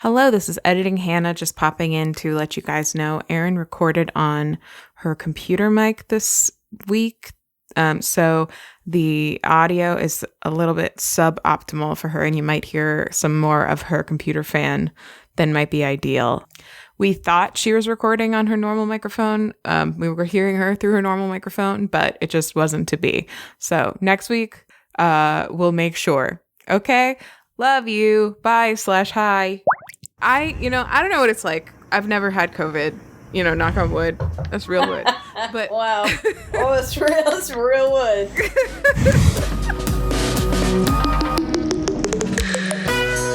Hello, this is Editing Hannah, just popping in to let you guys know Erin recorded on her computer mic this week. So the audio is a little bit suboptimal for her, and you might hear some more of her computer fan than might be ideal. We thought she was recording on her normal microphone. We were hearing her through her normal microphone, but it just wasn't to be. So next week, we'll make sure. Okay? Love you. Bye/hi. I don't know what it's like. I've never had COVID. Knock on wood. That's real wood. But wow. Oh, it's real. It's real wood.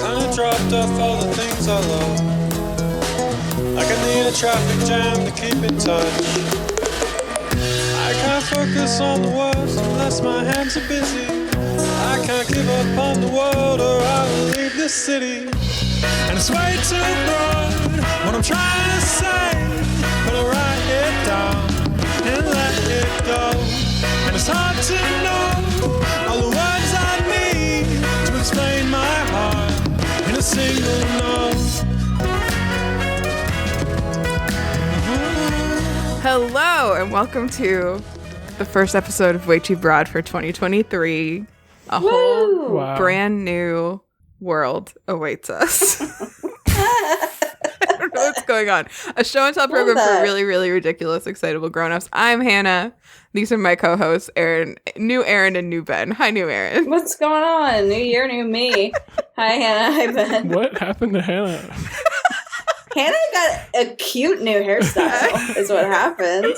I dropped off all the things I love. Like I need a traffic jam to keep in touch. I can't focus on the words unless my hands are busy. I can't give up on the world or I will leave this city. And it's way too broad what I'm trying to say, but I'll write it down and let it go. And it's hard to know all the words I need to explain my heart in a single note. hello, and welcome to the first episode of Way Too Broad for 2023. A whole brand new world awaits us. I don't know what's going on. A show and tell program for really, really ridiculous, excitable grown-ups. I'm Hannah. These are my co-hosts, Erin, new Erin and new Ben. Hi, new Erin. What's going on? New year, new me. Hi, Hannah. Hi, Ben. What happened to Hannah? Hannah got a cute new hairstyle, is what happened.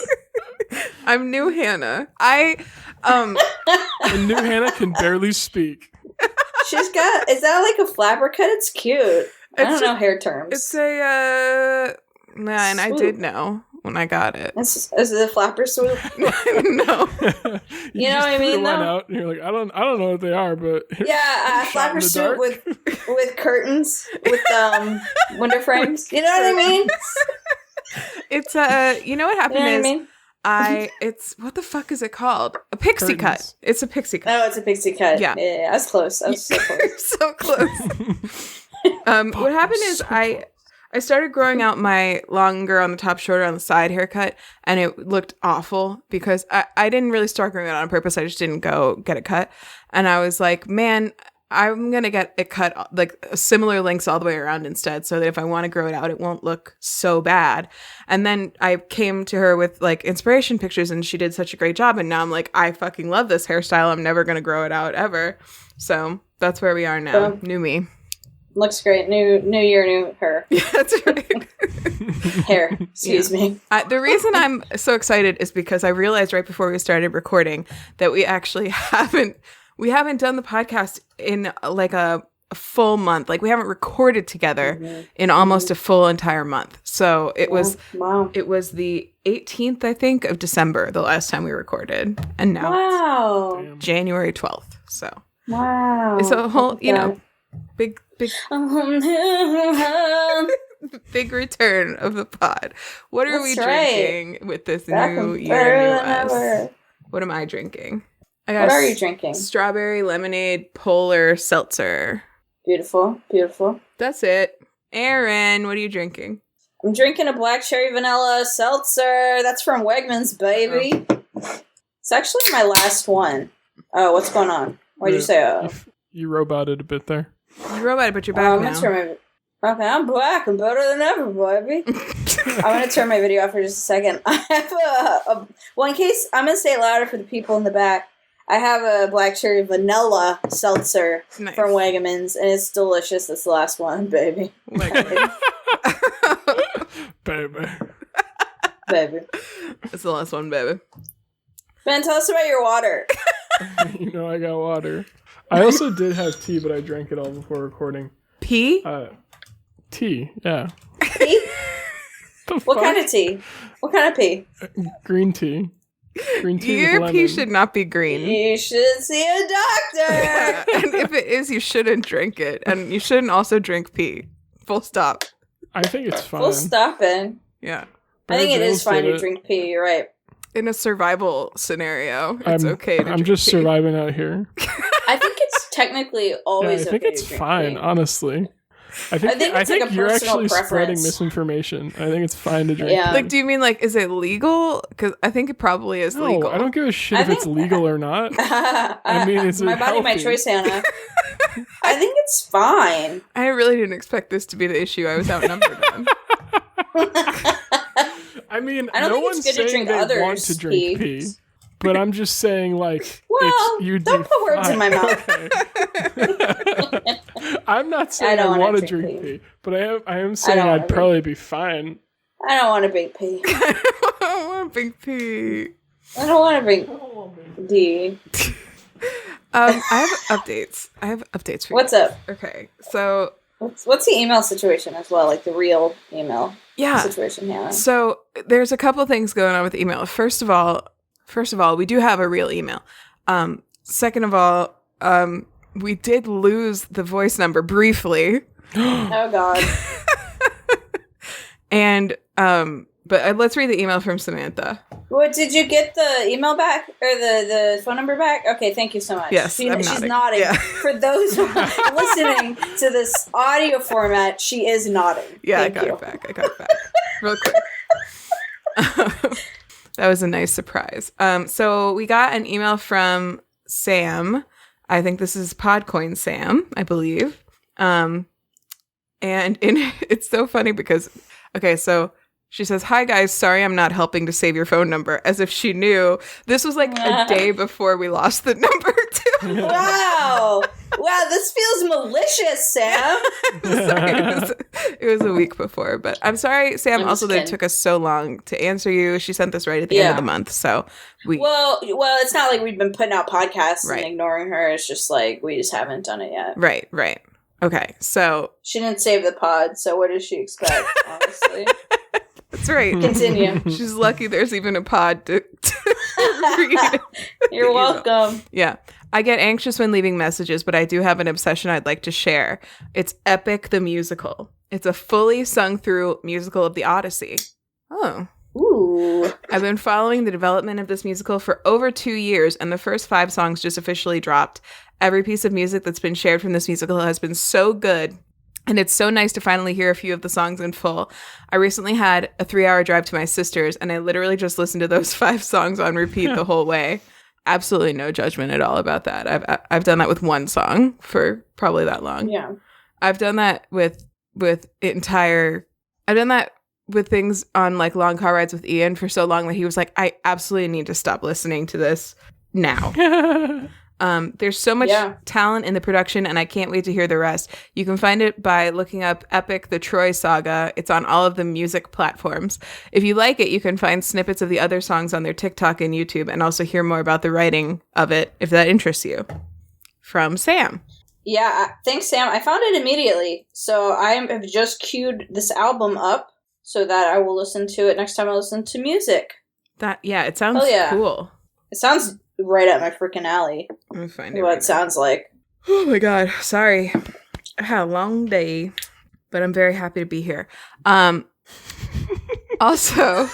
I'm new Hannah. And new Hannah can barely speak. She's got, is that like a flapper cut? It's cute. I don't know hair terms. It's a, man, I did know when I got it. Is it a flapper swoop? No. You know what I mean, though? Out and you're like, I don't know what they are, but yeah, flapper swoop with curtains, with window frames. You know what I mean? It's you know what happened you know is, what I mean? It's, what the fuck is it called? A pixie cut. It's a pixie cut. Oh, it's a pixie cut. Yeah. I was close. I was so close. So close. What happened is I started growing out my longer on the top, shorter on the side haircut, and it looked awful because I didn't really start growing it on purpose. I just didn't go get it cut. And I was like, man, I'm going to get it cut like similar lengths all the way around instead, so that if I want to grow it out, it won't look so bad. And then I came to her with like inspiration pictures, and she did such a great job. And now I'm like, I fucking love this hairstyle. I'm never going to grow it out ever. So that's where we are now. New me. Looks great. New year, new her. Yeah, that's right. Hair. Excuse me. The reason I'm so excited is because I realized right before we started recording that we actually haven't done the podcast in like a full month. Like we haven't recorded together in almost a full entire month. So it was the 18th, I think, of December, the last time we recorded. And now it's January 12th. So it's a whole, big big return of the pod. What are we drinking with this new year, new us? What am I drinking? What are you drinking? Strawberry lemonade polar seltzer. Beautiful, beautiful. That's it. Erin, what are you drinking? I'm drinking a black cherry vanilla seltzer. That's from Wegmans, baby. It's actually my last one. Oh, what's going on? Why'd you say? You roboted a bit there. You roboted, but you're back now. Okay, I'm back. I'm better than ever, baby. I'm going to turn my video off for just a second. I have well, in case, I'm going to say it louder for the people in the back. I have a black cherry vanilla seltzer from Wegmans, and it's delicious. That's the last one, baby. Baby. Baby. It's the last one, baby. Ben, tell us about your water. I got water. I also did have tea, but I drank it all before recording. Pee? Tea, yeah. Tea? What kind of tea? What kind of pee? Green tea. Green tea with Your lemon. pee should not be green. You should see a doctor. And if it is, you shouldn't drink it. And you shouldn't also drink pee. Full stop. I think it's fine. Full stop, Ben. Yeah. I think it is fine to drink pee. You're right. In a survival scenario, it's okay to I'm just surviving out here. I think it's technically always I think okay it's to drink fine, pee. honestly. I think it's like a you're personal actually spreading preference. misinformation. I think it's fine to drink. Yeah. tea. Like, do you mean like, is it legal? Because I think it probably is No, legal. I don't give a shit if it's legal or not. I mean, is my it body, my healthy? choice, Hannah. I think it's fine. I really didn't expect this to be the issue I was outnumbered on. I mean, I don't no think it's one's good to saying drink they want others' to drink pee. pee, but I'm just saying, like, Well, you'd don't be put words in my fine. mouth. Okay. I'm not saying don't I wanna want to drink drink pee. pee, but I am saying don't wanna I'd drink probably be fine. I don't want to drink pee. I want a big pee. I don't want to drink D. I have updates. For you. What's up? Okay, so What's the email situation as well? Like the real email yeah. situation, Hannah. So there's a couple things going on with email. First of all, we do have a real email. Second of all, we did lose the voice number briefly. Oh God. And but let's read the email from Samantha. What, did you get the email back or the phone number back? Okay, thank you so much. Yes, I'm she's nodding. nodding. Yeah. For those listening to this audio format, she is nodding. Yeah, Thank I you. got it back. Real quick. That was a nice surprise. So we got an email from Sam. I think this is Podcoin Sam, I believe. And it's so funny because, okay, so she says, "Hi guys, sorry I'm not helping to save your phone number," as if she knew. This was like a day before we lost the number too. Wow. Wow, this feels malicious, Sam. Sorry, it was a week before, but I'm sorry, Sam. I'm Also, just that it kidding. took us so long to answer you. She sent this right at the end of the month, so we. Well, it's not like we've been putting out podcasts Right. and ignoring her. It's just like we just haven't done it yet. Right. Okay, so She didn't save the pod, so what does she expect, honestly? that's right. Continue. She's lucky there's even a pod to read. You're welcome. Yeah. I get anxious when leaving messages, but I do have an obsession I'd like to share. It's Epic the Musical. It's a fully sung through musical of the Odyssey. Oh. Ooh. I've been following the development of this musical for over 2 years, and the first 5 songs just officially dropped. Every piece of music that's been shared from this musical has been so good, and it's so nice to finally hear a few of the songs in full. I recently had a 3-hour drive to my sister's, and I literally just listened to those 5 songs on repeat the whole way. Absolutely no judgment at all about that. I've done that with one song for probably that long. Yeah. I've done that with I've done that with things on like long car rides with Ian for so long that he was like, I absolutely need to stop listening to this now. There's so much talent in the production, and I can't wait to hear the rest. You can find it by looking up Epic the Troy Saga. It's on all of the music platforms. If you like it, you can find snippets of the other songs on their TikTok and YouTube, and also hear more about the writing of it if that interests you. From Sam. Yeah, thanks, Sam. I found it immediately, so I have just queued this album up so that I will listen to it next time I listen to music. It sounds cool. It sounds right up my freaking alley. Let me find it. What it sounds like. Oh my god, sorry. I had a long day, but I'm very happy to be here. Also,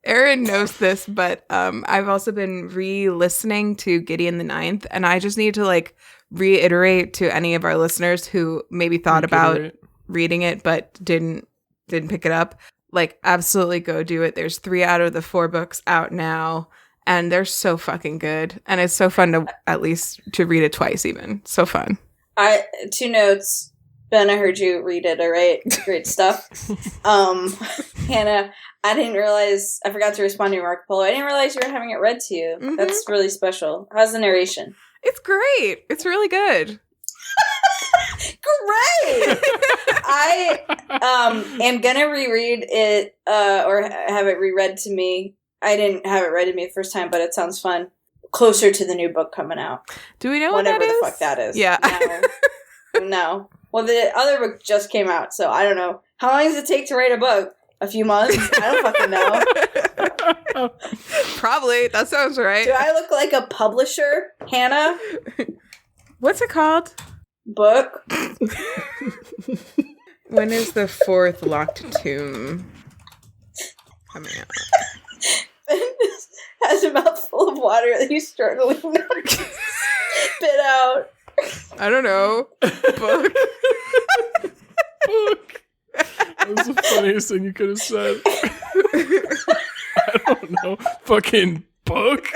Erin knows this, but I've also been re-listening to Gideon the Ninth, and I just need to like reiterate to any of our listeners who maybe thought about reading it but didn't pick it up. Like, absolutely go do it. There's 3 out of the 4 books out now, and they're so fucking good. And it's so fun to at least to read it twice even. So fun. 2 notes. Ben, I heard you read it, all right? Great stuff. Hannah, I forgot to respond to your Marco Polo. I didn't realize you were having it read to you. Mm-hmm. That's really special. How's the narration? It's great. It's really good. Great! I am gonna reread it or have it reread to me. I didn't have it read to me the first time, but it sounds fun. Closer to the new book coming out. Do we know whatever what that is? The fuck that is? Yeah. No. Well, the other book just came out, so I don't know. How long does it take to write a book? A few months? I don't fucking know. Probably. That sounds right. Do I look like a publisher, Hannah? What's it called? Book. When is the 4th locked tomb coming out? Ben has a mouthful of water that he's struggling to spit out. I don't know. Book. Book. That was the funniest thing you could have said. I don't know. Fucking book.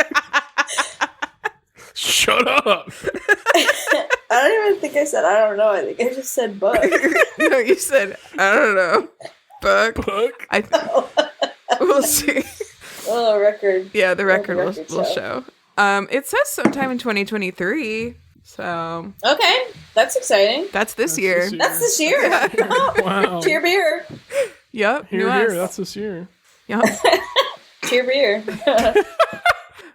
Shut up. I don't even think I said I don't know. I think I just said book. No, you said, I don't know. Book. Book. We'll see. Oh, record. Yeah, the record The will record show. It says sometime in 2023. So. Okay, that's exciting. That's this year. That's this year. Wow. Cheer beer. Yep. Here, that's this year. Yep. Cheer beer.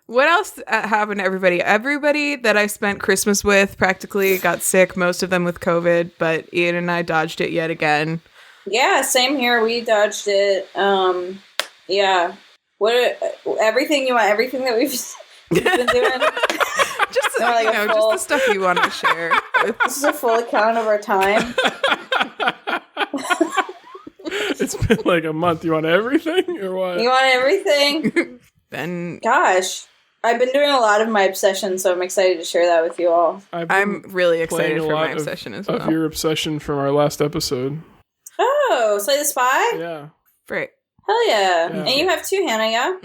What else happened to everybody? Everybody that I spent Christmas with practically got sick, most of them with COVID, but Ian and I dodged it yet again. Yeah, same here. We dodged it. Yeah. Everything that we've been doing. Just, like just the stuff you want to share. This is a full account of our time. It's been like a month. You want everything or what? You want everything? Then Gosh. I've been doing a lot of my obsession, so I'm excited to share that with you all. I'm really excited for my of, obsession as well. Of your obsession from our last episode. Oh, Slay the Spy? Yeah. Great. Hell yeah. Yeah. And you have two, Hannah, yeah?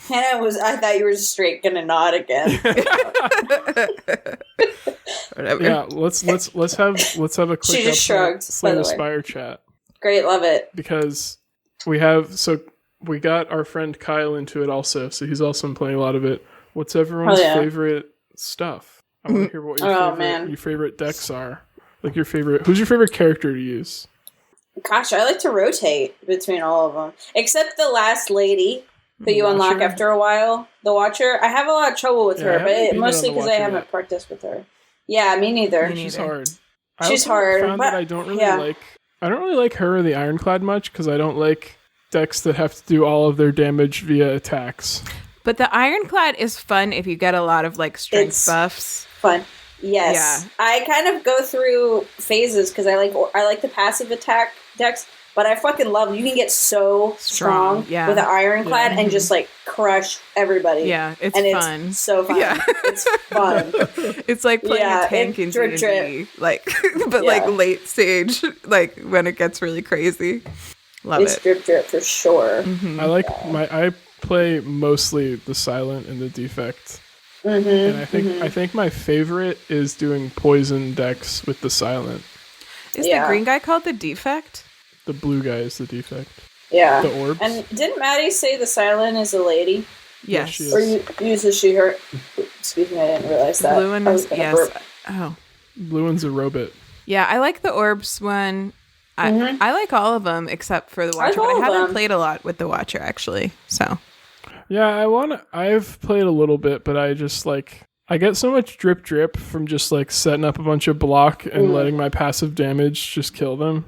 Hannah I thought you were just straight gonna nod again. Whatever. Yeah, let's have a quick She just shrugged, Slay by the the way. Spire chat. Great, love it. Because we got our friend Kyle into it also, so he's also been playing a lot of it. What's everyone's favorite stuff? I want to hear what your favorite decks are. Like who's your favorite character to use? Gosh, I like to rotate between all of them. Except the last lady who you unlock after a while. The Watcher. I have a lot of trouble with her, but mostly because I haven't practiced with her. Yeah, me neither. She's hard. She's hard. Found that I don't really like her or the Ironclad much, because I don't like decks that have to do all of their damage via attacks. But the Ironclad is fun if you get a lot of like strength buffs. Fun. Yes. Yeah. I kind of go through phases because I like the passive attack decks, but I fucking love you can get so strong with the Ironclad and just like crush everybody. Yeah, it's fun. It's so fun. Yeah. It's fun. It's like playing a tank in D&D, like but like late stage, like when it gets really crazy. It's drip for sure. Mm-hmm. I play mostly the Silent and the Defect. Mm-hmm, and I think my favorite is doing poison decks with the Silent. Is the green guy called the Defect? The blue guy is the Defect. Yeah. The orbs. And didn't Maddie say the Silent is a lady? Yes. She is. Or uses she, her. Excuse me, I didn't realize that. Blue one is, yes. Burp. Oh. Blue one's a robot. Yeah, I like the orbs one. I like all of them except for the Watcher, but I haven't played a lot with the Watcher actually. So. Yeah, I've played a little bit, but I just I get so much drip from just setting up a bunch of block and letting my passive damage just kill them.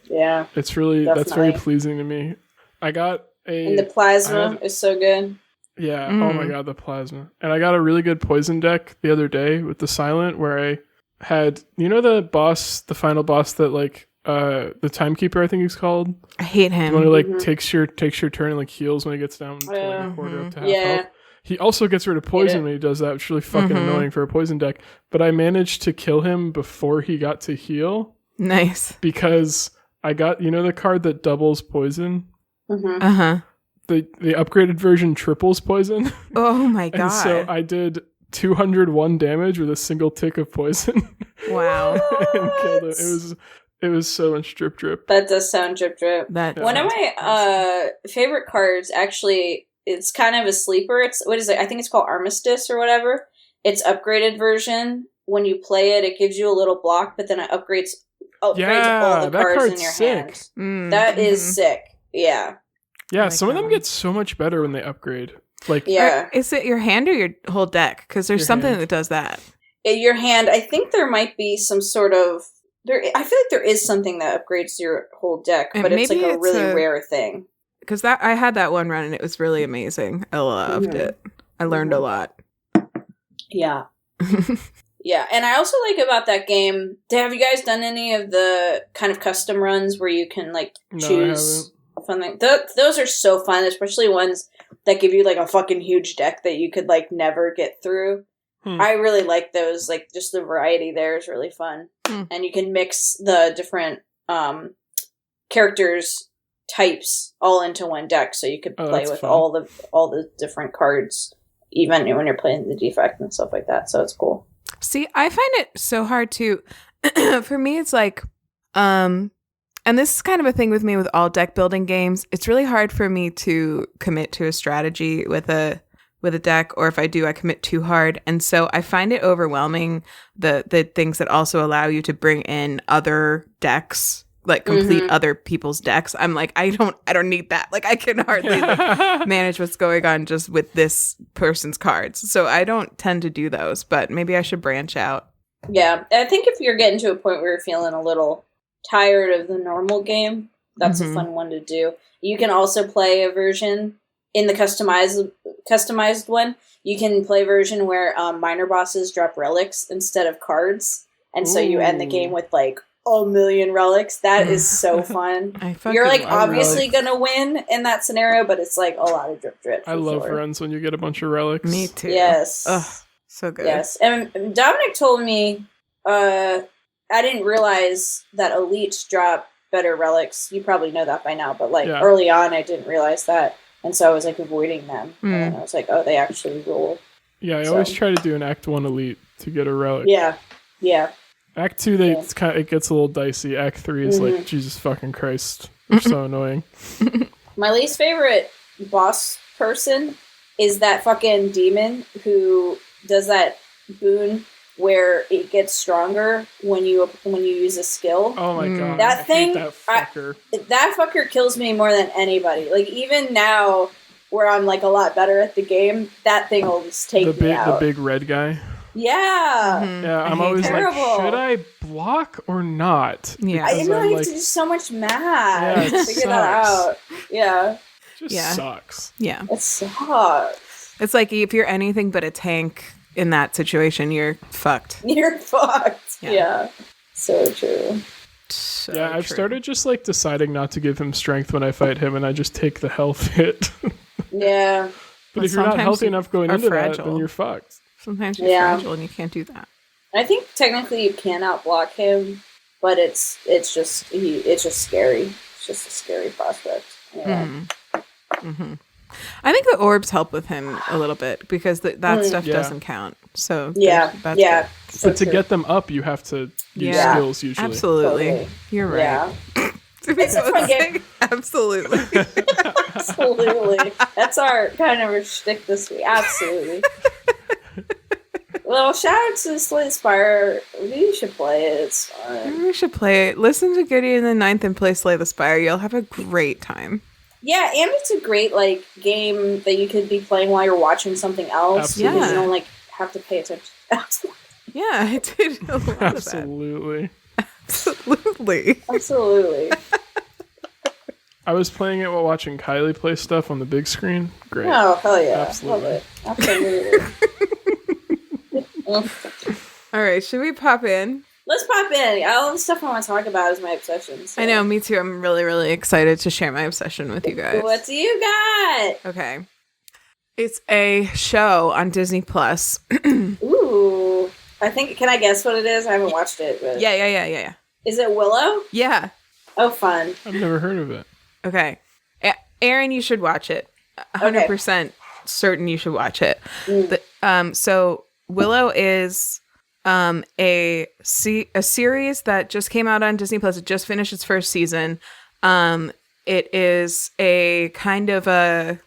Yeah. It's really, that's very pleasing to me. I got and the plasma is so good. Yeah. Oh my god, the plasma. And I got a really good poison deck the other day with the Silent where I had, the final boss that the Timekeeper, I think he's called. I hate him. The one who takes your turn and heals when he gets down to a quarter up to half health. He also gets rid of poison when he does that, which is really fucking annoying for a poison deck. But I managed to kill him before he got to heal. Nice. Because I got, the card that doubles poison? Mm-hmm. Uh-huh. The upgraded version triples poison. Oh my god. And so I did 201 damage with a single tick of poison. Wow. And killed him. It was so much drip. That does sound drip. One of my favorite cards, actually, it's kind of a sleeper. It's I think it's called Armistice or whatever. It's upgraded version. When you play it, it gives you a little block, but then it upgrades all the cards in your hand. That is sick. Yeah. Yeah, like some of them get so much better when they upgrade. Is it your hand or your whole deck? Because there's something that does that. Your hand, I think there might be some sort of... I feel like there is something that upgrades your whole deck, but it's like a really rare thing. Because I had that one run and it was really amazing. I loved it. I learned a lot. Yeah. Yeah, and I also like about that game, have you guys done any of the kind of custom runs where you can choose fun thing? Those are so fun, especially ones that give you a fucking huge deck that you could never get through. I really like those. Like, just the variety there is really fun. And you can mix the different characters types all into one deck, so you could play with fun. all the different cards, even when you're playing the defect and stuff like that. So it's cool. See, I find it so hard to for me it's like and this is kind of a thing with me with all deck building games. It's really hard for me to commit to a strategy with a deck, or if I do, I commit too hard. And so I find it overwhelming, the things that also allow you to bring in other decks, like complete other people's decks. I'm like, I don't need that. Like, I can hardly manage what's going on just with this person's cards. So I don't tend to do those, but maybe I should branch out. Yeah, I think if you're getting to a point where you're feeling a little tired of the normal game, that's a fun one to do. You can also play a version in the customized one. You can play a version where minor bosses drop relics instead of cards, and so you end the game with like a million relics. That is so fun. You're like obviously gonna win in that scenario, but it's like a lot of drip. I love runs when you get a bunch of relics. Me too. Yes. Ugh, so good. Yes. And Dominic told me I didn't realize that elites drop better relics. You probably know that by now, but like early on I didn't realize that. And so I was like avoiding them. And then I was like, oh, they actually roll. Yeah, I always try to do an Act 1 elite to get a relic. Yeah. Act 2, it gets a little dicey. Act 3 is like, Jesus fucking Christ. You're so annoying. My least favorite boss person is that fucking demon who does that boon where it gets stronger when you use a skill. Oh my god. That thing, that fucker. That fucker kills me more than anybody. Like, even now, where I'm like a lot better at the game, that thing will just take me out. The big red guy? Yeah. Yeah, I'm always terrible. Like, should I block or not? Yeah. I know you have to do so much math to figure that out. Yeah. It just sucks. Yeah. It sucks. It's like, if you're anything but a tank in that situation, you're fucked. You're fucked. Yeah. So true. I've started just like deciding not to give him strength when I fight him, and I just take the health hit. Yeah. But if you're not healthy enough going into that, then you're fucked. Sometimes you're fragile and you can't do that. I think technically you can outblock him, but it's just scary. It's just a scary prospect. Yeah. I think the orbs help with him a little bit because that stuff doesn't count. So Good. But to get them up, you have to use skills usually. Absolutely, totally. You're right. Yeah. It's a fun game. Absolutely. Absolutely. That's our kind of shtick this week. Absolutely. Well, shout out to Slay the Spire. We should play it. It's fun. We should play it. Listen to Goody in the Ninth and play Slay the Spire. You'll have a great time. Yeah, and it's a great game that you could be playing while you're watching something else. Absolutely. Because you don't have to pay attention. Yeah, I did a lot Absolutely. Absolutely. I was playing it while watching Kylie play stuff on the big screen. Great. Oh, hell yeah. Absolutely. Love it. Absolutely. All right, should we pop in? Let's pop in. All the stuff I want to talk about is my obsession. So. I know, me too. I'm really, really excited to share my obsession with you guys. What do you got? Okay. It's a show on Disney Plus. Ooh. Can I guess what it is? I haven't watched it. But... Yeah. Is it Willow? Yeah. Oh, fun. I've never heard of it. Okay. Erin, you should watch it. 100% certain you should watch it. So Willow is a series that just came out on Disney Plus. It just finished its first season. It is a kind of a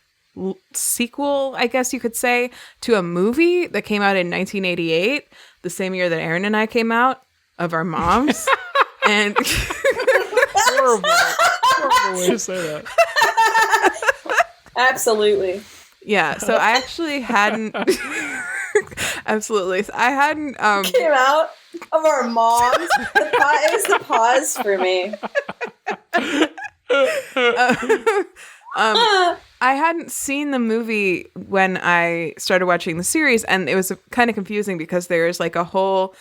sequel, I guess you could say, to a movie that came out in 1988, the same year that Erin and I came out, of our moms. And horrible way to say that. Absolutely. Yeah, so I actually hadn't absolutely. I hadn't came out of our moms. It was the pause for me. I hadn't seen the movie when I started watching the series, and it was kind of confusing because there's like a whole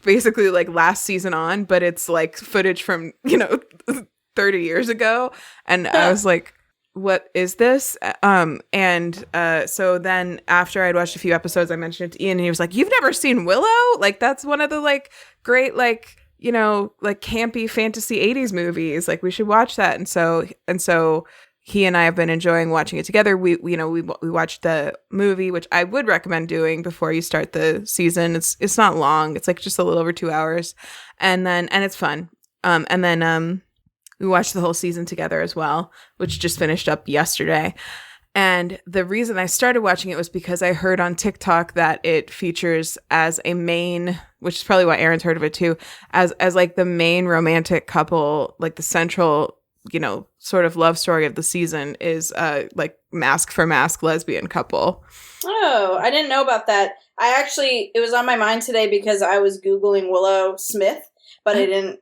basically last season on, but it's like footage from 30 years ago, and I was like, what is this? So then after I'd watched a few episodes, I mentioned it to Ian, and he was like, "You've never seen Willow? Like, that's one of the like great like like campy fantasy 80s movies. Like, we should watch that." And so he and I have been enjoying watching it together. We watched the movie, which I would recommend doing before you start the season. It's not long. It's like just a little over 2 hours, and it's fun. We watched the whole season together as well, which just finished up yesterday. And the reason I started watching it was because I heard on TikTok that it features as a main, which is probably why Erin's heard of it too, as like the main romantic couple, like the central, sort of love story of the season is like mask for mask lesbian couple. Oh, I didn't know about that. It was on my mind today because I was Googling Willow Smith, but I didn't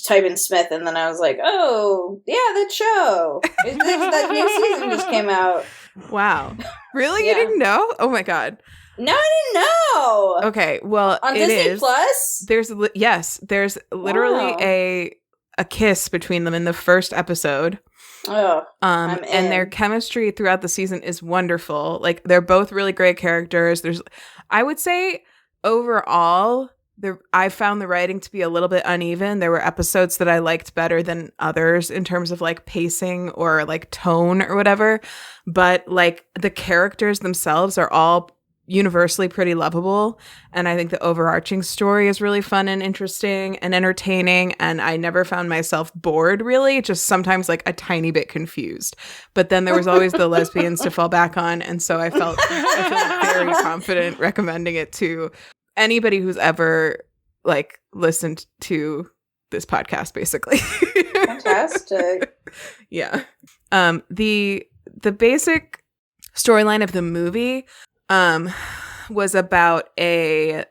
type in Smith, and then I was like, oh, yeah, that show. That new season just came out. Wow. Really? Yeah. You didn't know? Oh my God. No, I didn't know. Okay, well, on Disney Plus? There's literally a kiss between them in the first episode. Oh, and their chemistry throughout the season is wonderful. Like, they're both really great characters. I would say overall, I found the writing to be a little bit uneven. There were episodes that I liked better than others in terms of like pacing or like tone or whatever. But like the characters themselves are all universally pretty lovable. And I think the overarching story is really fun and interesting and entertaining. And I never found myself bored, really, just sometimes like a tiny bit confused. But then there was always the lesbians to fall back on. And so I felt very confident recommending it to anybody who's ever like listened to this podcast, basically. Fantastic. Yeah. The basic storyline of the movie was about so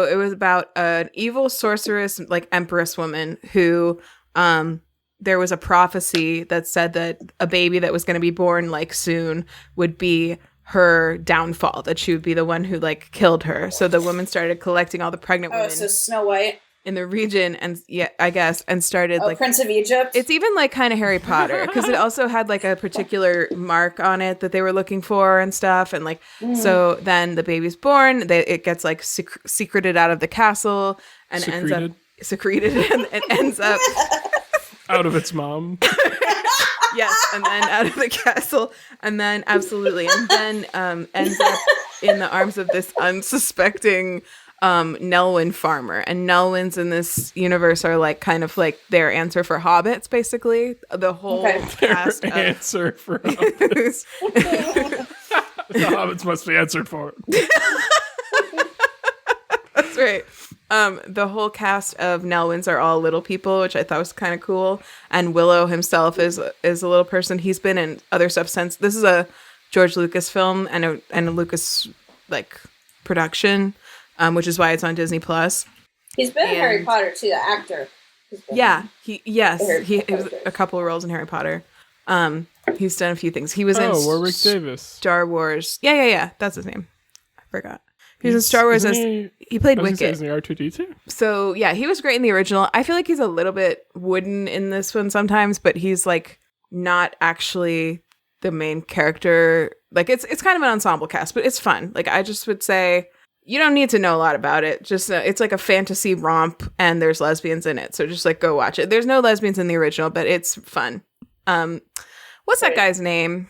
it was about an evil sorceress, like empress woman who there was a prophecy that said that a baby that was going to be born like soon would be her downfall, that she would be the one who like killed her. So the woman started collecting all the pregnant women. Oh, so Snow White in the region, and and started like Prince of Egypt. It's even like kind of Harry Potter, because it also had like a particular mark on it that they were looking for and stuff. And like, so then the baby's born, it gets like secreted out of the castle and ends up out of its mom. Yes, and then out of the castle, and then absolutely, and then ends up in the arms of this unsuspecting Nelwyn farmer. And Nelwyns in this universe are like kind of like their answer for hobbits, basically. The whole cast their answer for hobbits. The hobbits must be answered for. That's right. The whole cast of Nelwyns are all little people, which I thought was kind of cool. And Willow himself is a little person. He's been in other stuff since. This is a George Lucas film and a Lucas like production, which is why it's on Disney Plus. He's been in Harry Potter too, the actor. He was a couple of roles in Harry Potter. He's done a few things. He was in Warwick Davis, Star Wars. Yeah, that's his name. I forgot. He was in Star Wars he played Wicket. Isn't he R2-D2? So yeah, he was great in the original. I feel like he's a little bit wooden in this one sometimes, but he's like not actually the main character. Like it's kind of an ensemble cast, but it's fun. Like I just would say you don't need to know a lot about it. Just it's like a fantasy romp, and there's lesbians in it. So just like go watch it. There's no lesbians in the original, but it's fun. What's that guy's name?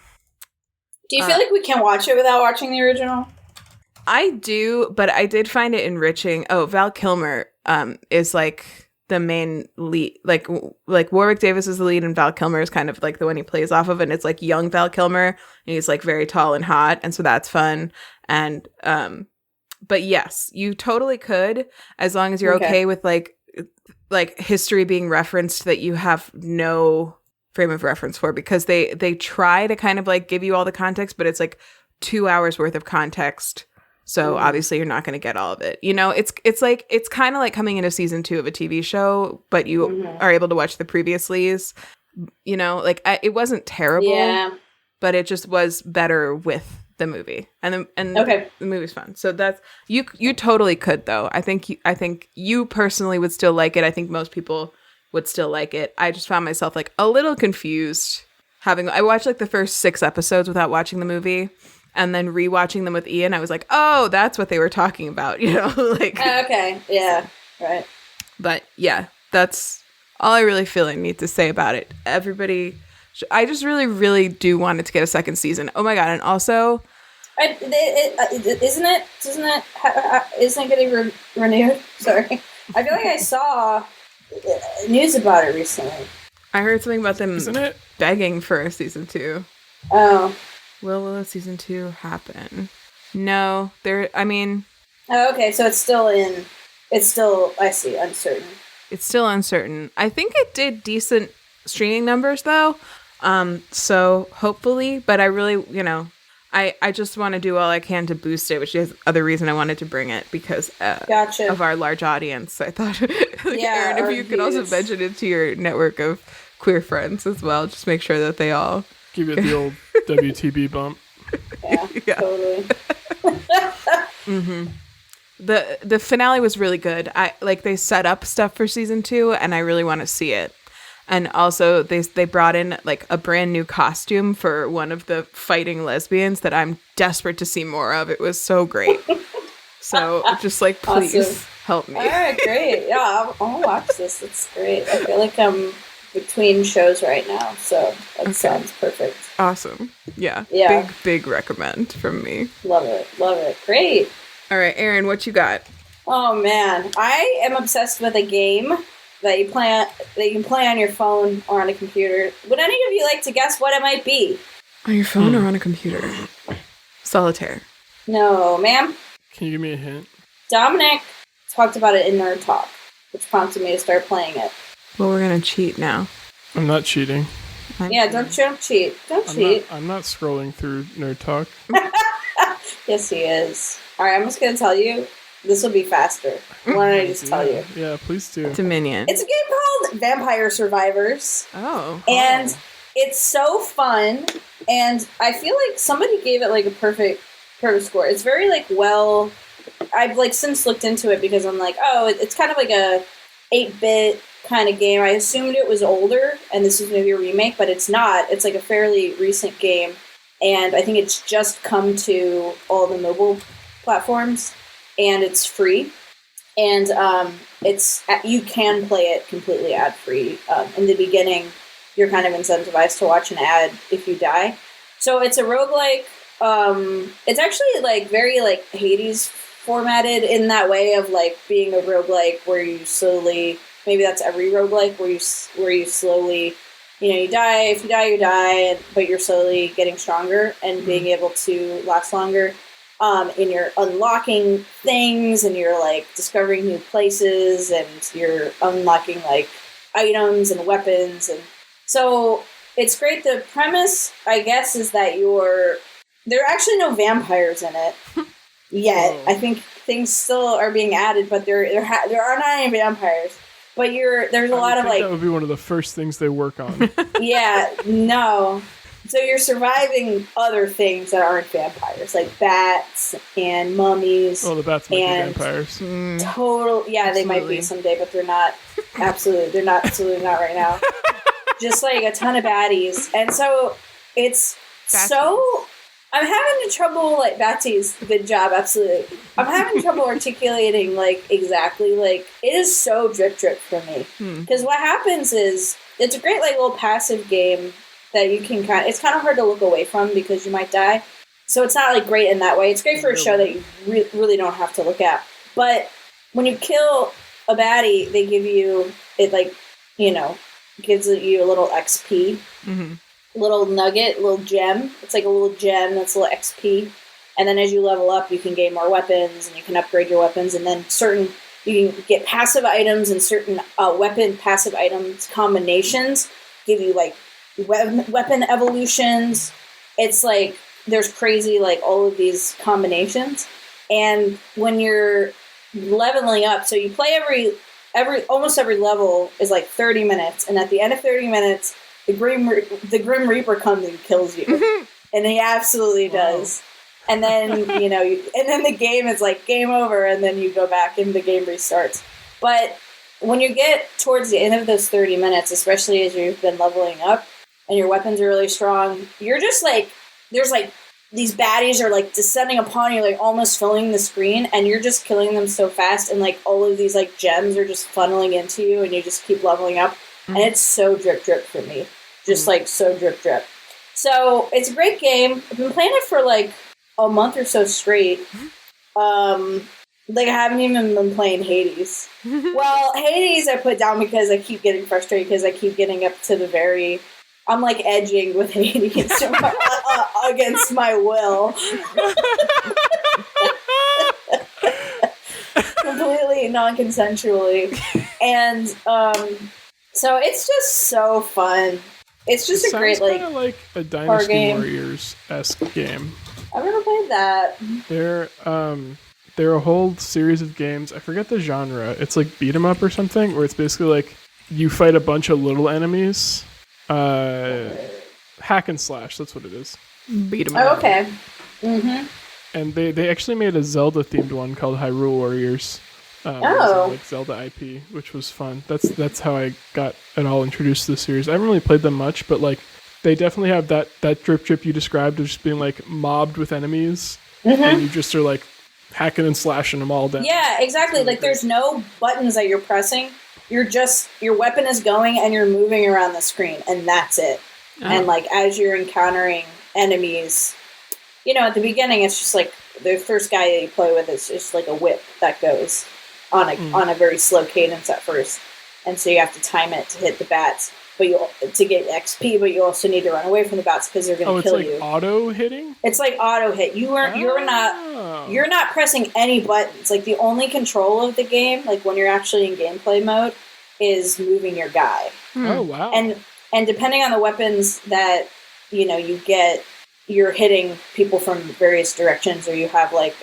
Do you feel like we can watch it without watching the original? I do, but I did find it enriching. Oh, Val Kilmer is like the main lead. Like Warwick Davis is the lead, and Val Kilmer is kind of like the one he plays off of, and it's like young Val Kilmer, and he's like very tall and hot, and so that's fun. And but yes, you totally could, as long as you're okay with like history being referenced that you have no frame of reference for, because they try to kind of like give you all the context, but it's like 2 hours worth of context. So obviously you're not going to get all of it. You know, it's kind of like coming into season 2 of a TV show, but you are able to watch the previouslys. You know, like it wasn't terrible, but it just was better with the movie, and the movie's fun. So that's you totally could though. I think you personally would still like it. I think most people would still like it. I just found myself like a little confused I watched like the first 6 episodes without watching the movie, and then rewatching them with Ian. I was like, oh, that's what they were talking about, like. Okay, yeah, right. But yeah, that's all I really feel I need to say about it. Everybody, I just really, really do want it to get a second season. Oh my god! And also, isn't it getting renewed? Sorry, I feel like I saw news about it recently. I heard something about them begging for a season 2. Oh. Will a season 2 happen? No, Oh, okay, so it's still, I see, uncertain. It's still uncertain. I think it did decent streaming numbers, though. So, hopefully, but I really, I just want to do all I can to boost it, which is the other reason I wanted to bring it, because of our large audience. So I thought, Erin, if you could also mention it to your network of queer friends as well, just make sure that they all give it the old WTB bump. Yeah. Totally. Mm-hmm. The finale was really good. They set up stuff for season 2, and I really want to see it. And also they brought in like a brand new costume for one of the fighting lesbians that I'm desperate to see more of. It was so great. So just like, please help me. All right, great. Yeah, I'll watch this. It's great. I feel like I'm between shows right now, so that sounds perfect. Awesome. Yeah. Big recommend from me. Love it. Great. All right, Erin, what you got? Oh man, I am obsessed with a game that you can play on your phone or on a computer. Would any of you like to guess what it might be? On your phone or on a computer? Solitaire. No, ma'am. Can you give me a hint? Dominic talked about it in Nerd Talk, which prompted me to start playing it. Well, we're gonna cheat now. I'm not cheating. Don't cheat. Don't cheat. I'm not scrolling through Nerd Talk. Yes, he is. All right, I'm just gonna tell you. This will be faster. Why don't I just tell you? Yeah, please do. Dominion. It's a game called Vampire Survivors. Oh. And it's so fun. And I feel like somebody gave it like a perfect score. It's very like I've like since looked into it because I'm like, oh, it's kind of like a 8-bit kind of game. I assumed it was older and this is maybe a remake, but it's not. It's like a fairly recent game. And I think it's just come to all the mobile platforms. And it's free, and you can play it completely ad-free. In the beginning, you're kind of incentivized to watch an ad if you die. So it's a roguelike. It's actually like very like Hades formatted in that way of like being a roguelike where you slowly, maybe that's every roguelike where you slowly, you die. If you die, you die, but you're slowly getting stronger and being able to last longer. And you're unlocking things, and you're like discovering new places, and you're unlocking like items and weapons, and so it's great. The premise, I guess, is that there are actually no vampires in it yet. Oh. I think things still are being added, but there are not any vampires. But there's a lot of like that would be one of the first things they work on. Yeah, no. So you're surviving other things that aren't vampires, like bats and mummies. Oh, the bats might be vampires. They might be someday, but they're not. Absolutely not right now. Just like a ton of baddies, and so it's Batsies. So. I'm having trouble, like, Batsy's good job, absolutely. I'm having trouble articulating, like, exactly, like, it is so drip for me. Because what happens is, it's a great, like, little passive game that you can it's kind of hard to look away from because you might die. So it's not, like, great in that way. It's great for a show that you really don't have to look at. But when you kill a baddie, they give you, it, like, gives you a little XP. Mm-hmm. Little nugget, little gem. It's like a little gem that's a little XP. And then as you level up, you can gain more weapons and you can upgrade your weapons. And then you can get passive items and certain weapon passive items combinations give you like weapon evolutions. It's like there's crazy like all of these combinations. And when you're leveling up, so you play almost every level is like 30 minutes. And at the end of 30 minutes, the Grim Reaper comes and kills you, and he absolutely does. And then and then the game is like game over, and then you go back and the game restarts. But when you get towards the end of those 30 minutes, especially as you've been leveling up and your weapons are really strong, you're just like, there's like, these baddies are like descending upon you, like almost filling the screen, and you're just killing them so fast, and like all of these like gems are just funneling into you, and you just keep leveling up, and it's so drip for me, just like so drip. So it's a great game. I've been playing it for like a month or so straight. Like I haven't even been playing Hades. Well, Hades I put down because I keep getting frustrated because I keep getting up to the very. I'm like edging with Hades against my will. Completely non-consensually. And so it's just so fun. It's just a great like a Dynasty Warriors-esque game. I've never played that. They're a whole series of games. I forget the genre. It's like beat 'em up or something, where it's basically like you fight a bunch of little enemies. Hack and slash, that's what it is. Beat 'em up. Oh, okay. Mm-hmm. And they actually made a Zelda themed one called Hyrule Warriors. Like Zelda IP, which was fun. That's how I got it all introduced to the series. I haven't really played them much, but like they definitely have that drip you described of just being like mobbed with enemies, and you just are like hacking and slashing them all down. Yeah, exactly. Like there's no buttons that you're pressing. Your weapon is going and you're moving around the screen, and that's it. Oh. And like as you're encountering enemies, at the beginning it's just like the first guy that you play with is just like a whip that goes on a very slow cadence at first, and so you have to time it to hit the bats, but to get XP. But you also need to run away from the bats because they're going to kill you. It's like auto hitting. It's like auto hit. You're not pressing any buttons. Like the only control of the game, like when you're actually in gameplay mode, is moving your guy. Oh wow! And depending on the weapons that you get, you're hitting people from various directions, or you have like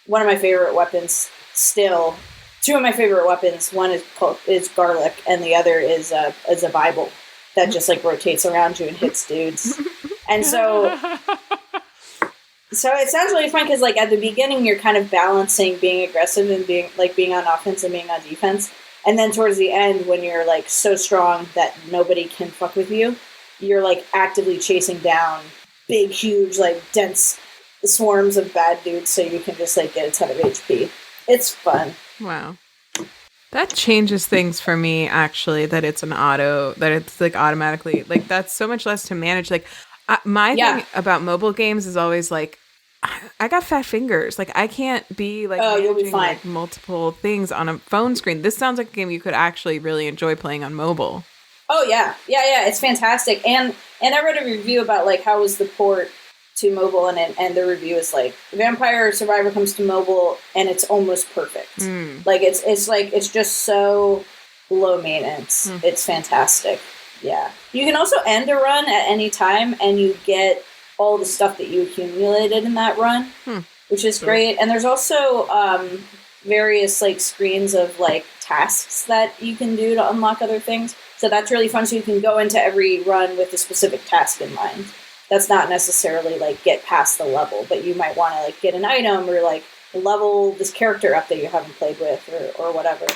one of my favorite weapons. Still, two of my favorite weapons. One is garlic, and the other is a Bible that just like rotates around you and hits dudes. And so it sounds really fun because like at the beginning you're kind of balancing being aggressive and being on offense and being on defense. And then towards the end, when you're like so strong that nobody can fuck with you, you're like actively chasing down big, huge, like dense swarms of bad dudes so you can just like get a ton of HP. It's fun. Wow. That changes things for me, actually, that it's like automatically, like that's so much less to manage. Like my thing about mobile games is always like, I got fat fingers. Like I can't be like you'll be fine. Like multiple things on a phone screen. This sounds like a game you could actually really enjoy playing on mobile. Oh yeah. It's fantastic. And I read a review about like how was the port to mobile, and the review is like Vampire Survivor comes to mobile and it's almost perfect. Like it's just so low maintenance. It's fantastic. Yeah. You can also end a run at any time and you get all the stuff that you accumulated in that run, which is great. And there's also various like screens of like tasks that you can do to unlock other things. So that's really fun. So you can go into every run with a specific task in mind. That's not necessarily like get past the level, but you might want to like get an item or like level this character up that you haven't played with or whatever,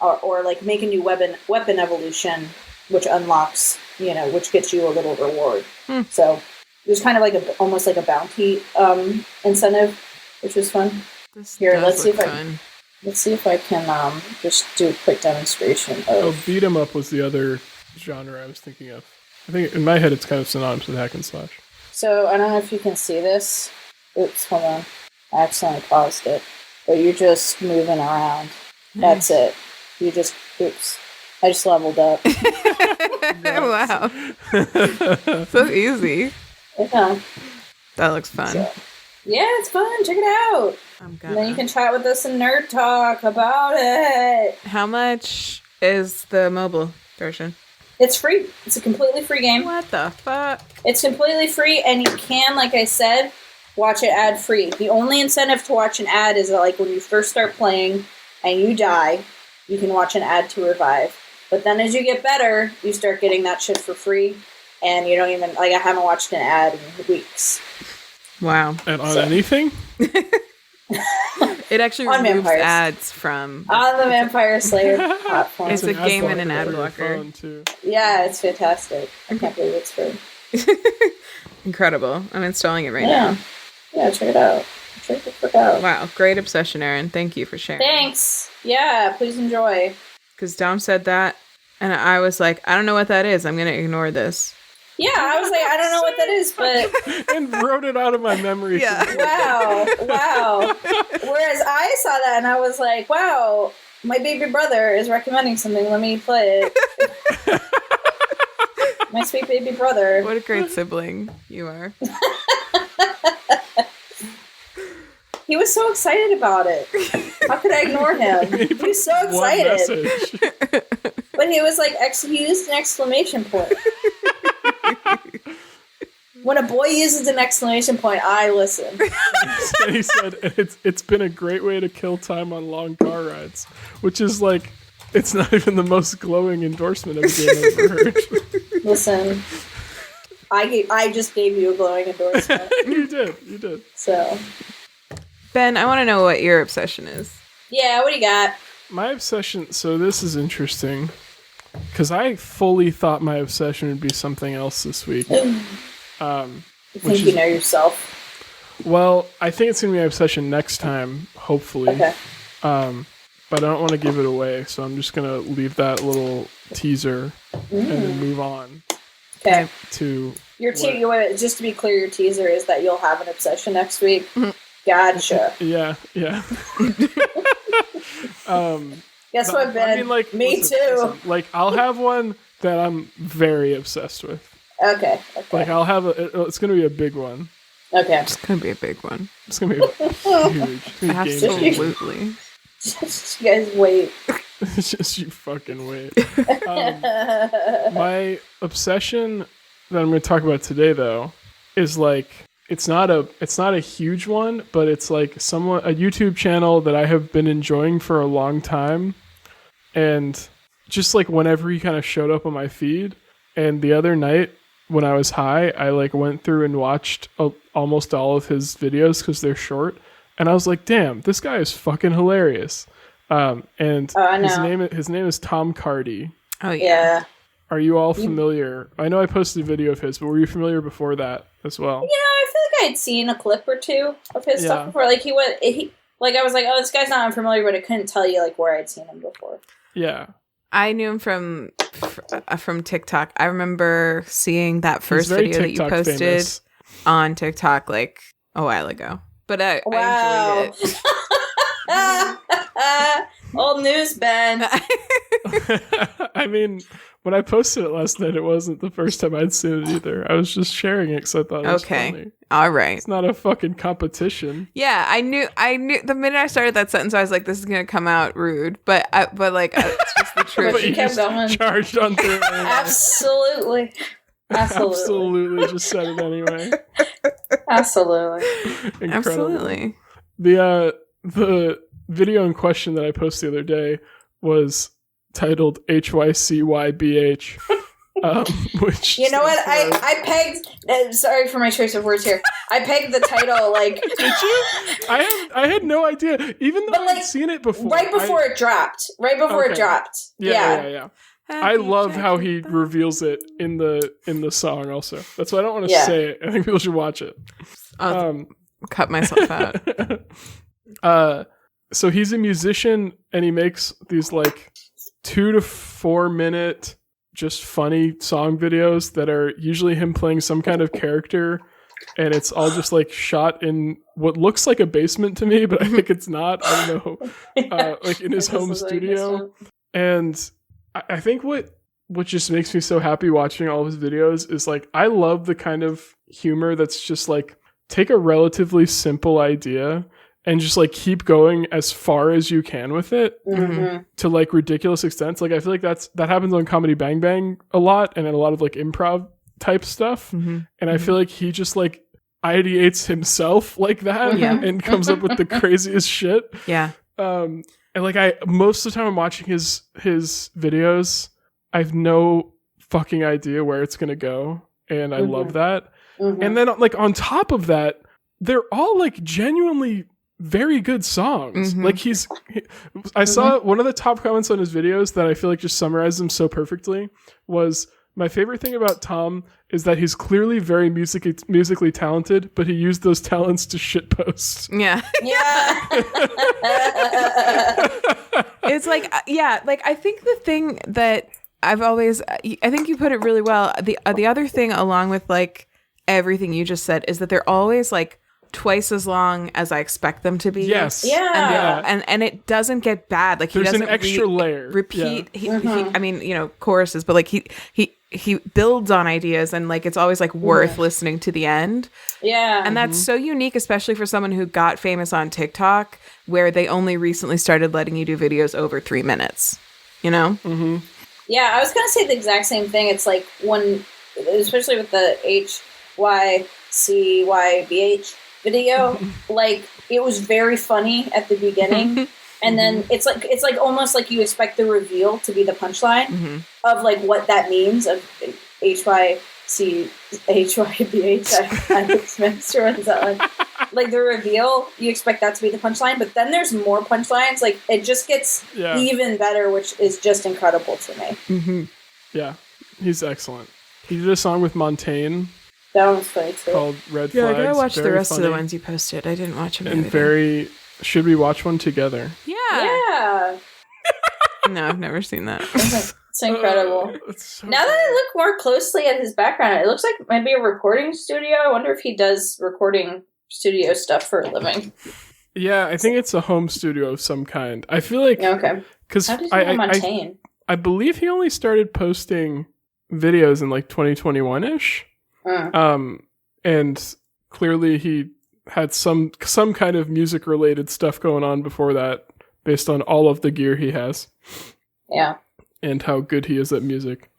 or like make a new weapon evolution, which unlocks, which gets you a little reward. So there's kind of like almost like a bounty incentive, which is fun. Let's see if I can just do a quick demonstration of. Beat 'em up was the other genre I was thinking of. I think in my head it's kind of synonymous with hack and slash. So I don't know if you can see this. Oops, hold on. I accidentally paused it. But you're just moving around. That's it. I just leveled up. Wow. So easy. Yeah. That looks fun. So, yeah, it's fun. Check it out. And then you can chat with us and nerd talk about it. How much is the mobile version? It's free. It's a completely free game. What the fuck? It's completely free, and you can, like I said, watch it ad-free. The only incentive to watch an ad is that, like, when you first start playing and you die, you can watch an ad to revive. But then as you get better, you start getting that shit for free, and you don't even, like, I haven't watched an ad in weeks. Wow. And on anything? It actually removes ads from on the Vampire Slayer platform. It's a game and an ad blocker. Yeah, it's fantastic. I can't believe it's free. Incredible. I'm installing it right now. Yeah, check it out. Check the fuck out. Wow, great obsession, Erin. Thank you for sharing. Thanks. Yeah, please enjoy. Because Dom said that, and I was like, I don't know what that is. I'm going to ignore this. Yeah, I was like, I don't know what that is, but... and wrote it out of my memory. Yeah. Wow. Whereas I saw that, and I was like, wow, my baby brother is recommending something. Let me play it. My sweet baby brother. What a great sibling you are. He was so excited about it. How could I ignore him? He was so excited. But he was like, he used an exclamation point. When a boy uses an exclamation point, I listen. He said, it's been a great way to kill time on long car rides. Which is like, it's not even the most glowing endorsement of a game I've ever heard. Listen, I just gave you a glowing endorsement. You did. So... Ben, I want to know what your obsession is. Yeah, what do you got? My obsession, so this is interesting, because I fully thought my obsession would be something else this week. You think you know yourself? Well, I think it's going to be my obsession next time, hopefully. Okay. But I don't want to give it away, so I'm just going to leave that little teaser and then move on. Okay. To wait, just to be clear, your teaser is that you'll have an obsession next week. Gotcha. Yeah. Guess what, Ben? I mean, like, me too. Like, I'll have one that I'm very obsessed with. Okay. Like, I'll have it's going to be a big one. Okay. It's going to be a big one. It's going to be huge. Absolutely. Just you guys wait. Just you fucking wait. My obsession that I'm going to talk about today, though, is like, it's not a huge one, but it's like a YouTube channel that I have been enjoying for a long time, and just like whenever he kind of showed up on my feed, and the other night when I was high, I like went through and watched almost all of his videos because they're short, and I was like, damn, this guy is fucking hilarious. And his name is Tom Cardy. Oh yeah. Are you all familiar? I know I posted a video of his, but were you familiar before that as well? You know, I feel like I'd seen a clip or two of his stuff before. Like I was like, oh, this guy's not unfamiliar, but I couldn't tell you like where I'd seen him before. Yeah. I knew him from TikTok. I remember seeing that first video that you posted on TikTok like a while ago. But I enjoyed it. Old news, Ben. I mean, when I posted it last night, it wasn't the first time I'd seen it either. I was just sharing it because I thought it was funny. All right. It's not a fucking competition. Yeah, I knew the minute I started that sentence, I was like, this is going to come out rude. But it's just the truth. But you kept going. Charged on through it anyway. Absolutely. Just said it anyway. Absolutely. Incredible. Absolutely. The video in question that I posted the other day was titled HYCYBH, which you know what I pegged. Sorry for my choice of words here. I pegged the title like. Did you? I had no idea, even though I'd seen it before. Right before it dropped. It dropped. Yeah. I love how he reveals it in the song. Also, that's why I don't want to say it. I think people should watch it. I'll cut myself out. So he's a musician, and he makes these like 2 to 4 minute just funny song videos that are usually him playing some kind of character, and it's all just like shot in what looks like a basement to me, but I think it's not. I don't know, like in his home studio. And I think what just makes me so happy watching all of his videos is like, I love the kind of humor that's just like, take a relatively simple idea and just like keep going as far as you can with it to like ridiculous extents. Like I feel like that happens on Comedy Bang Bang a lot, and in a lot of like improv type stuff. And I feel like he just like ideates himself like that and comes up with the craziest shit. Yeah. And like most of the time I'm watching his videos, I have no fucking idea where it's gonna go, and I love that. And then like on top of that, they're all like genuinely very good songs. Mm-hmm. Like I saw one of the top comments on his videos that I feel like just summarized them so perfectly was, my favorite thing about Tom is that he's clearly very musically talented, but he used those talents to shitpost. Yeah. Yeah. It's like, like I think the thing that I think you put it really well. The other thing along with like everything you just said is that they're always like twice as long as I expect them to be. Yes. Yeah. And it doesn't get bad. Like he There's doesn't an extra layer. Repeat. He, I mean, you know, choruses, but like he builds on ideas, and like it's always like worth listening to the end. Yeah. And that's so unique, especially for someone who got famous on TikTok, where they only recently started letting you do videos over 3 minutes. You know? Mm-hmm. Yeah, I was gonna say the exact same thing. It's like when, especially with the HYCYBH video, like it was very funny at the beginning, and then it's like almost like you expect the reveal to be the punchline of like what that means of HYCHYBH. Like the reveal, you expect that to be the punchline, but then there's more punchlines. Like it just gets even better, which is just incredible to me. Mm-hmm. Yeah, he's excellent. He did a song with Montaigne. That one's funny too. Called Red Flags. Yeah, I gotta watch the rest funny. of the ones you posted. I didn't watch them. And should we watch one together? Yeah. No, I've never seen that. It's incredible. So now that I look more closely at his background, it looks like maybe a recording studio. I wonder if he does recording studio stuff for a living. Yeah, I think it's a home studio of some kind. I feel like because how did you know Montaigne? I believe he only started posting videos in like 2021-ish. And clearly he had some kind of music related stuff going on before that, based on all of the gear he has. Yeah. And how good he is at music.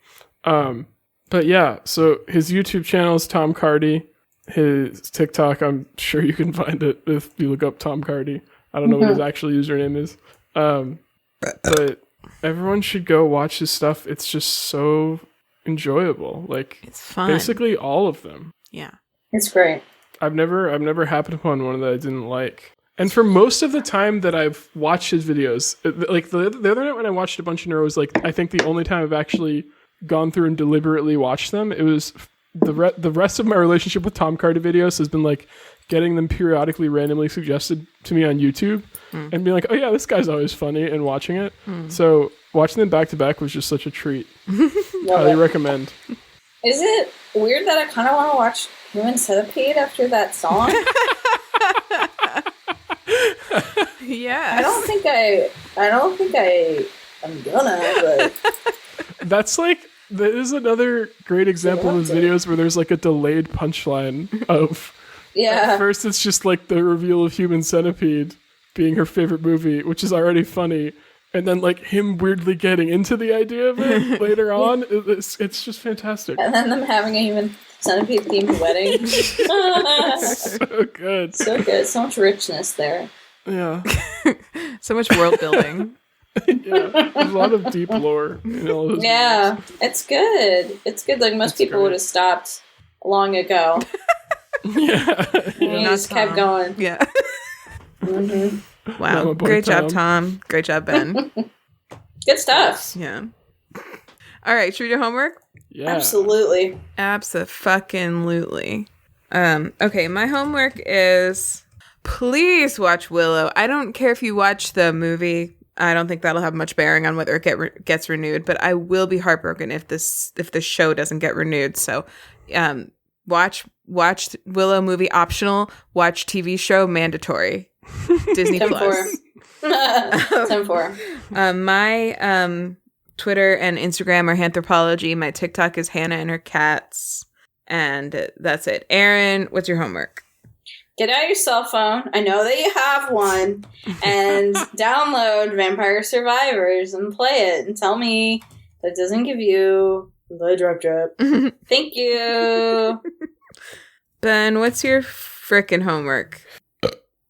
But yeah, so his YouTube channel is Tom Cardy. His TikTok, I'm sure you can find it if you look up Tom Cardy. I don't know what his actual username is. But everyone should go watch his stuff. It's just so enjoyable. Like, it's fun. Basically all of them. Yeah. It's great. I've never happened upon one that I didn't like. And for most of the time that I've watched his videos, like the other night when I watched a bunch of Neuros, like I think the only time I've actually gone through and deliberately watched them, it was the rest of my relationship with Tom Cardy videos has been like getting them periodically randomly suggested to me on YouTube and being like, oh yeah, this guy's always funny, and watching it. So watching them back to back was just such a treat. Highly recommend. Is it weird that I kind of want to watch Human Centipede after that song? Yeah. I don't think I'm gonna, but that's like, that is another great example of his videos where there's like a delayed punchline of at first it's just like the reveal of Human Centipede being her favorite movie, which is already funny, and then like him weirdly getting into the idea of it later on. It's just fantastic. And then them having a Human Centipede themed wedding. So good. So good. So much richness there. Yeah. So much world building. Yeah. There's a lot of deep lore in all those videos. It's good. It's good. Like most people would have stopped long ago. Yeah. You just kept going. Yeah. Wow. Great job, Tom. Great job, Ben. Good stuff. Yeah. All right. Should we do homework? Yeah. Absolutely. Abso-fucking-lutely. Okay. My homework is please watch Willow. I don't care if you watch the movie. I don't think that'll have much bearing on whether it gets renewed, but I will be heartbroken if the show doesn't get renewed. So, watch Willow movie optional. Watch TV show mandatory. Disney Plus. 10-4. My Twitter and Instagram are Anthropology. My TikTok is Hannah and her cats, and that's it. Erin, what's your homework? Get out your cell phone. I know that you have one, and download Vampire Survivors and play it, and tell me that doesn't give you the drop. Thank you. Ben, what's your frickin' homework?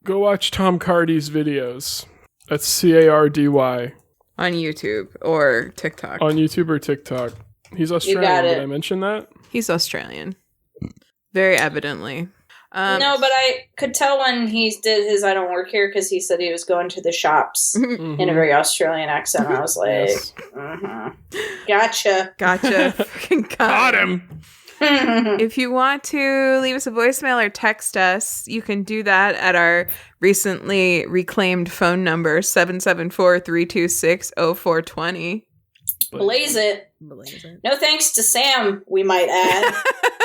Go watch Tom Cardy's videos. That's CARDY. On YouTube or TikTok. On YouTube or TikTok. He's Australian. Did I mention that? He's Australian. Very evidently. No, but I could tell when he did his I don't work here because he said he was going to the shops in a very Australian accent. I was like, gotcha. Freaking got him. If you want to leave us a voicemail or text us, you can do that at our recently reclaimed phone number, 774-326-0420. Blaze it. No thanks to Sam, we might add.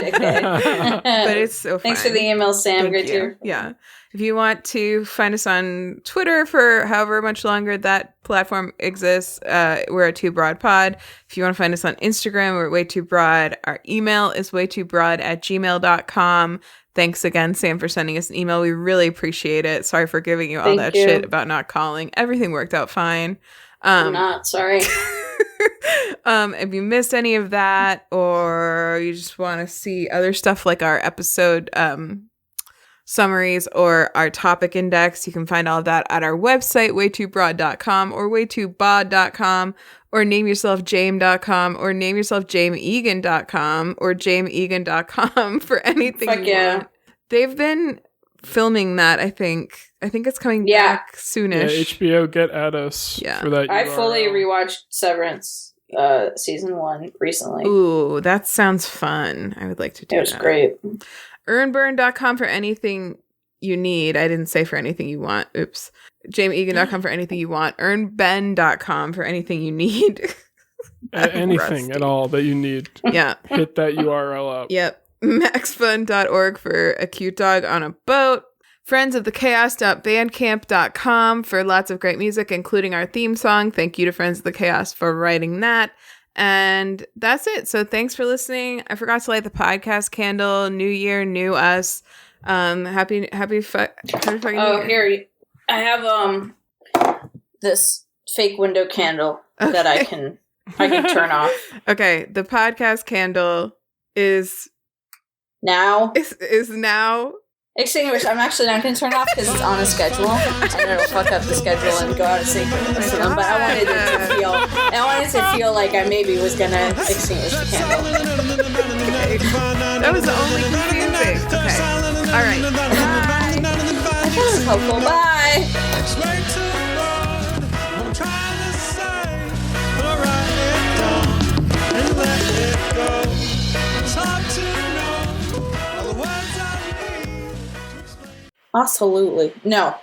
But it's so fun. Thanks for the email, Sam. Great to Yeah. If you want to find us on Twitter for however much longer that platform exists, we're at 2BroadPod. If you want to find us on Instagram, we're at Way Too Broad. Our email is waytoobroad@gmail.com. Thanks again, Sam, for sending us an email. We really appreciate it. Sorry for giving you all shit about not calling. Everything worked out fine. I'm not sorry. If you missed any of that, or you just want to see other stuff like our episode summaries or our topic index, you can find all of that at our website, waytoobroad.com or waytoobod.com, or nameyourselfjame.com, or nameyourselfjameegan.com, or jameegan.com for anything you want. They've been filming that, I think it's coming back soonish. Yeah, HBO, get at us for that. I fully rewatched Severance season 1 recently. Ooh, that sounds fun. I would like to do that. It was great. Earnburn.com for anything you need. I didn't say for anything you want. Oops. JameEgan.com for anything you want. Earnben.com for anything you need. Anything at all that you need. Yeah. Hit that URL up. Yep. Maxfun.org for a cute dog on a boat. friendsofthechaos.bandcamp.com for lots of great music, including our theme song. Thank you to Friends of the Chaos for writing that. And that's it. So thanks for listening. I forgot to light the podcast candle. New year, new us. Happy fucking New Year. Here, I have this fake window candle that I can turn off. Okay, the podcast candle is now extinguished. I'm actually not going to turn it off because it's on a schedule, and it'll fuck up the schedule and go out of sync with the rest of them. But I wanted it to feel like I maybe was going to extinguish the candle. Okay. That was the only confusing. Okay. All right. Bye. I thought it was helpful. Bye. Absolutely. No.